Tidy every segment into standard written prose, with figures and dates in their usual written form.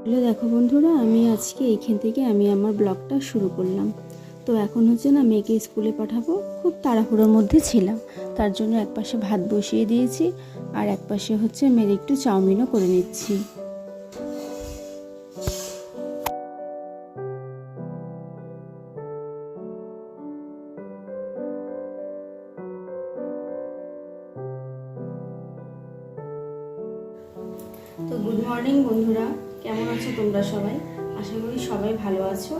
Hello দেখো বন্ধুরা, আমি আজকে এইখান থেকে আমার ব্লগটা শুরু করলাম। তো এখন হচ্ছে না, মেয়েকে স্কুলে পাঠাবো, খুব তাড়াহুড়োর মধ্যে ছিলাম। তার জন্য একপাশে ভাত বসিয়ে দিয়েছি আর একপাশে হচ্ছে মেয়ের একটু চাউমিনও করে নিচ্ছি। তো গুড মর্নিং বন্ধুরা, কেমন আছো তোমরা সবাই? আশা করি সবাই ভালো আছো,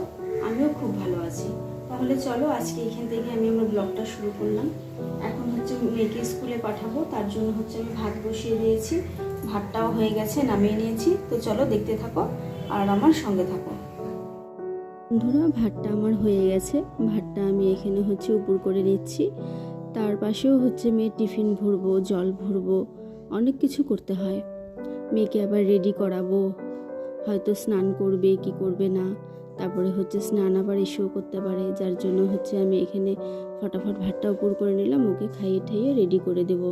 আমিও খুব ভালো আছি। তাহলে চলো আজকে এখান থেকে আমি আমার ব্লগটা শুরু করলাম। এখন হচ্ছে মেয়েকে স্কুলে পাঠাবো, তার জন্য হচ্ছে আমি ভাত বসিয়ে দিয়েছি, ভাতটাও হয়ে গেছে, নামিয়ে নিয়েছি। তো চলো দেখতে থাকো আর আমার সঙ্গে থাকো। বন্ধুরা, ভাতটা আমার হয়ে গেছে, ভাতটা আমি এখানে হচ্ছে উপর করে নিচ্ছি। তার পাশেও হচ্ছে মেয়ের টিফিন ভরবো, জল ভরবো, অনেক কিছু করতে হয়। মেয়েকে আবার রেডি করাবো, হয়তো স্নান করবে কি করবে না, তারপরে হচ্ছে স্নান আবার এসেও করতে পারে, যার জন্য হচ্ছে আমি এখানে ফটাফট ভাতটা উপর করে নিলাম, ওকে খাইয়ে ঠাইয়ে রেডি করে দেব।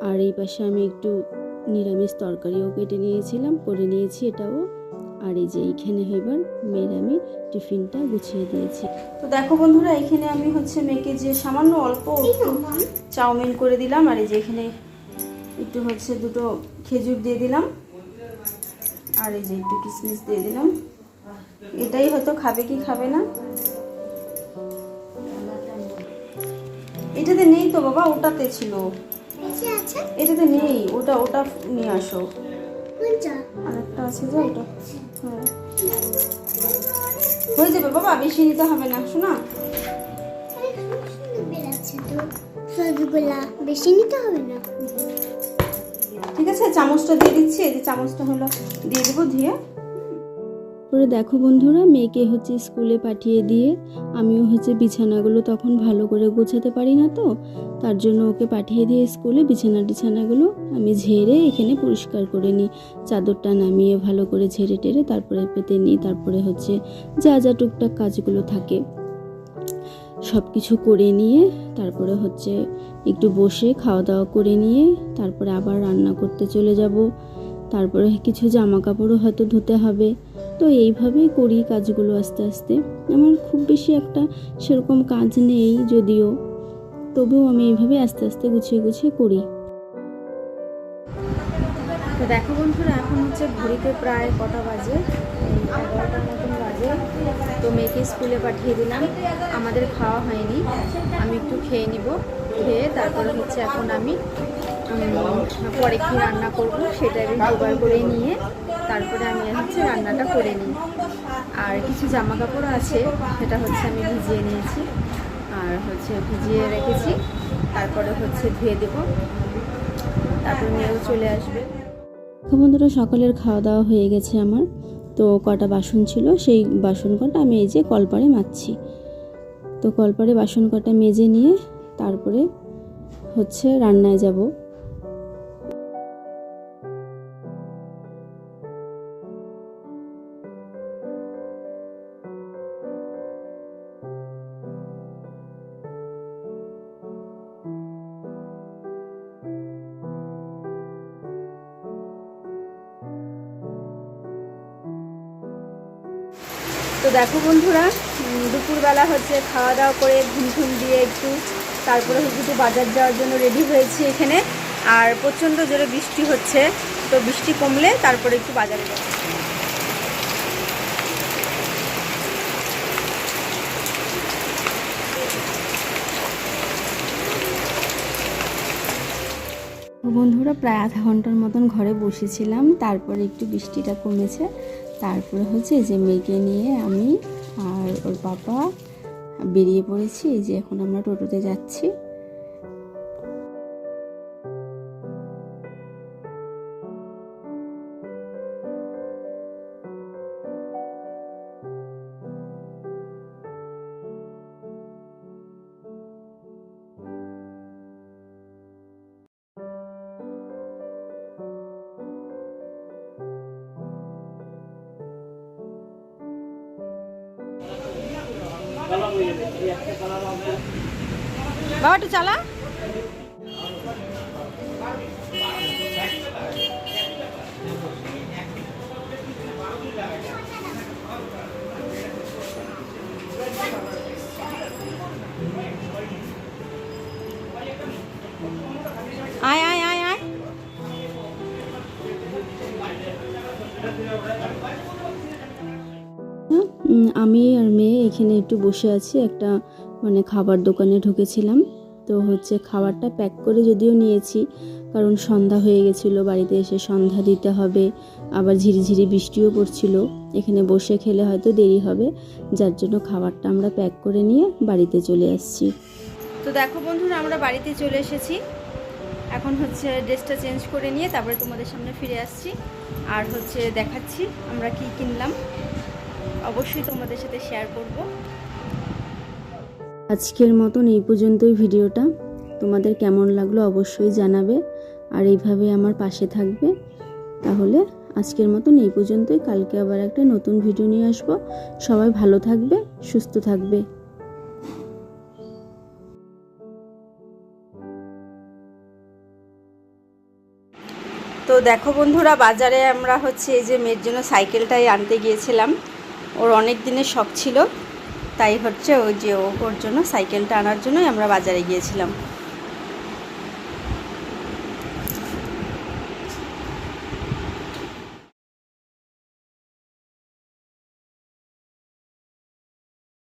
আর এই পাশে আমি একটু নিরামিষ তরকারিও কেটে নিয়েছিলাম, করে নিয়েছি এটাও। আর এই যে এইখানে এবার মেয়ের আমি টিফিনটা গুছিয়ে দিয়েছি। তো দেখো বন্ধুরা, এখানে আমি হচ্ছে মেয়েকে যে সামান্য অল্প চাউমিন করে দিলাম, আর এই যে এখানে একটু হচ্ছে দুটো খেজুর দিয়ে দিলাম, আর এই যে একটু কিশমিশ দিয়ে দিলাম। এটাই হয়তো খাবে কি খাবে না। এটাতে নেই তো বাবা, ওটাতে ছিল, এটাতে নেই, ওটা ওটা নিয়ে আসো। আরেকটা আছে যে ওটা, হ্যাঁ হয়ে যাবে বাবা, বেশি নিতে হবে না শোনা। বেশি নিতে হবে না, ঠিক আছে। চামচটা দিয়ে দিচ্ছি, এই যে চামচটা হলো দিয়ে দেবো ধুয়ে। পরে দেখো বন্ধুরা, মেয়েকে হচ্ছে স্কুলে পাঠিয়ে দিয়ে আমিও হচ্ছে বিছানাগুলো তখন ভালো করে গোছাতে পারি না, তো তার জন্য ওকে পাঠিয়ে দিয়ে স্কুলে বিছানাগুলো আমি ঝেড়ে এখানে পরিষ্কার করে নিই। চাদরটা নামিয়ে ভালো করে ঝেড়ে টেরে তারপরে পেতে নিই। তারপরে হচ্ছে যা যা টুকটাক কাজগুলো থাকে সব কিছু করে নিয়ে তারপরে হচ্ছে একটু বসে খাওয়া দাওয়া করে নিয়ে তারপরে আবার রান্না করতে চলে যাব। তারপরে কিছু জামা কাপড়ও হয়তো ধুতে হবে। তো এইভাবেই করি কাজগুলো আস্তে আস্তে। আমার খুব বেশি একটা সেরকম কাজ নেই যদিও, তবুও আমি এইভাবে আস্তে আস্তে গুছিয়ে গুছিয়ে করি। তো দেখো বন্ধুরা, এখন হচ্ছে ঘড়িতে প্রায় কটা বাজে, 11টার মতন বাজে। তো মেয়েকে স্কুলে পাঠিয়ে দিলাম, আমাদের খাওয়া হয়নি, আমি একটু খেয়ে নিব। খেয়ে তারপরে হচ্ছে এখন আমি পরে কি রান্না করব সেটা আমি জোগাড় করে নিয়ে তারপরে আমি হচ্ছে রান্নাটা করে নিই। আর কিছু জামা কাপড় আছে, সেটা হচ্ছে আমি ভিজিয়ে নিয়েছি আর হচ্ছে ভিজিয়ে রেখেছি, তারপরে হচ্ছে ধুয়ে দেব, তারপর মেয়েও চলে আসবে। বন্ধুরা, সকালের খাওয়া দাওয়া হয়ে গেছে আমার। তো কটা বাসন ছিল, সেই বাসন কটা আমি এই যে কলপারে মাজছি। তো কলপারে বাসন কটা মেজে নিয়ে তারপরে হচ্ছে রান্নায় যাব। তো দেখো বন্ধুরা, দুপুরবেলা হচ্ছে খাওয়া দাওয়া করে ঘুম দিয়ে একটু তারপরে হচ্ছে একটু বাজার যাওয়ার জন্য রেডি হয়েছি এখানে। আর প্রচণ্ড জোরে বৃষ্টি হচ্ছে, তো বৃষ্টি কমলে তারপরে একটু বাজারে যাব। বন্ধুরা, প্রায় আধা ঘন্টার মতন ঘরে বসেছিলাম, তারপরে একটু বৃষ্টিটা কমেছে। তারপরে হচ্ছে যে মেয়েকে নিয়ে আমি আর ওর বাবা বেরিয়ে পড়েছি। এই যে এখন আমরা টোটোতে যাচ্ছি। বাবা একটু চালা। এখানে একটু বসে আছি, একটা মানে খাবার দোকানে ঢুকেছিলাম। তো হচ্ছে খাবারটা প্যাক করে যদিও নিয়েছি, কারণ সন্ধ্যা হয়ে গেছিলো, বাড়িতে এসে সন্ধ্যা দিতে হবে, আবার ঝিরিঝিরি বৃষ্টিও পড়ছিল, এখানে বসে খেলে হয়তো দেরি হবে, যার জন্য খাবারটা আমরা প্যাক করে নিয়ে বাড়িতে চলে আসছি। তো দেখো বন্ধুরা, আমরা বাড়িতে চলে এসেছি। এখন হচ্ছে ড্রেসটা চেঞ্জ করে নিয়ে তারপরে তোমাদের সামনে ফিরে আসছি, আর হচ্ছে দেখাচ্ছি আমরা কি কিনলাম, অবশ্যই তোমাদের সাথে শেয়ার করব। আজকের মতন এই পর্যন্তই ভিডিওটা। তোমাদের কেমন লাগলো অবশ্যই জানাবে, আর এইভাবে আমার পাশে থাকবে। তাহলে আজকের মতন এই পর্যন্তই, কালকে আবার একটা নতুন ভিডিও নিয়ে আসবো। সবাই ভালো থাকবে, সুস্থ থাকবে। তো দেখো বন্ধুরা, বাজারে আমরা হচ্ছে এই যে মেয়ের জন্য সাইকেলটাই আনতে গিয়েছিলাম। ওর অনেক দিনের শখ ছিল, তাই হচ্ছে ওই যে ওর জন্য সাইকেলটা আনার জন্যই আমরা বাজারে গিয়েছিলাম।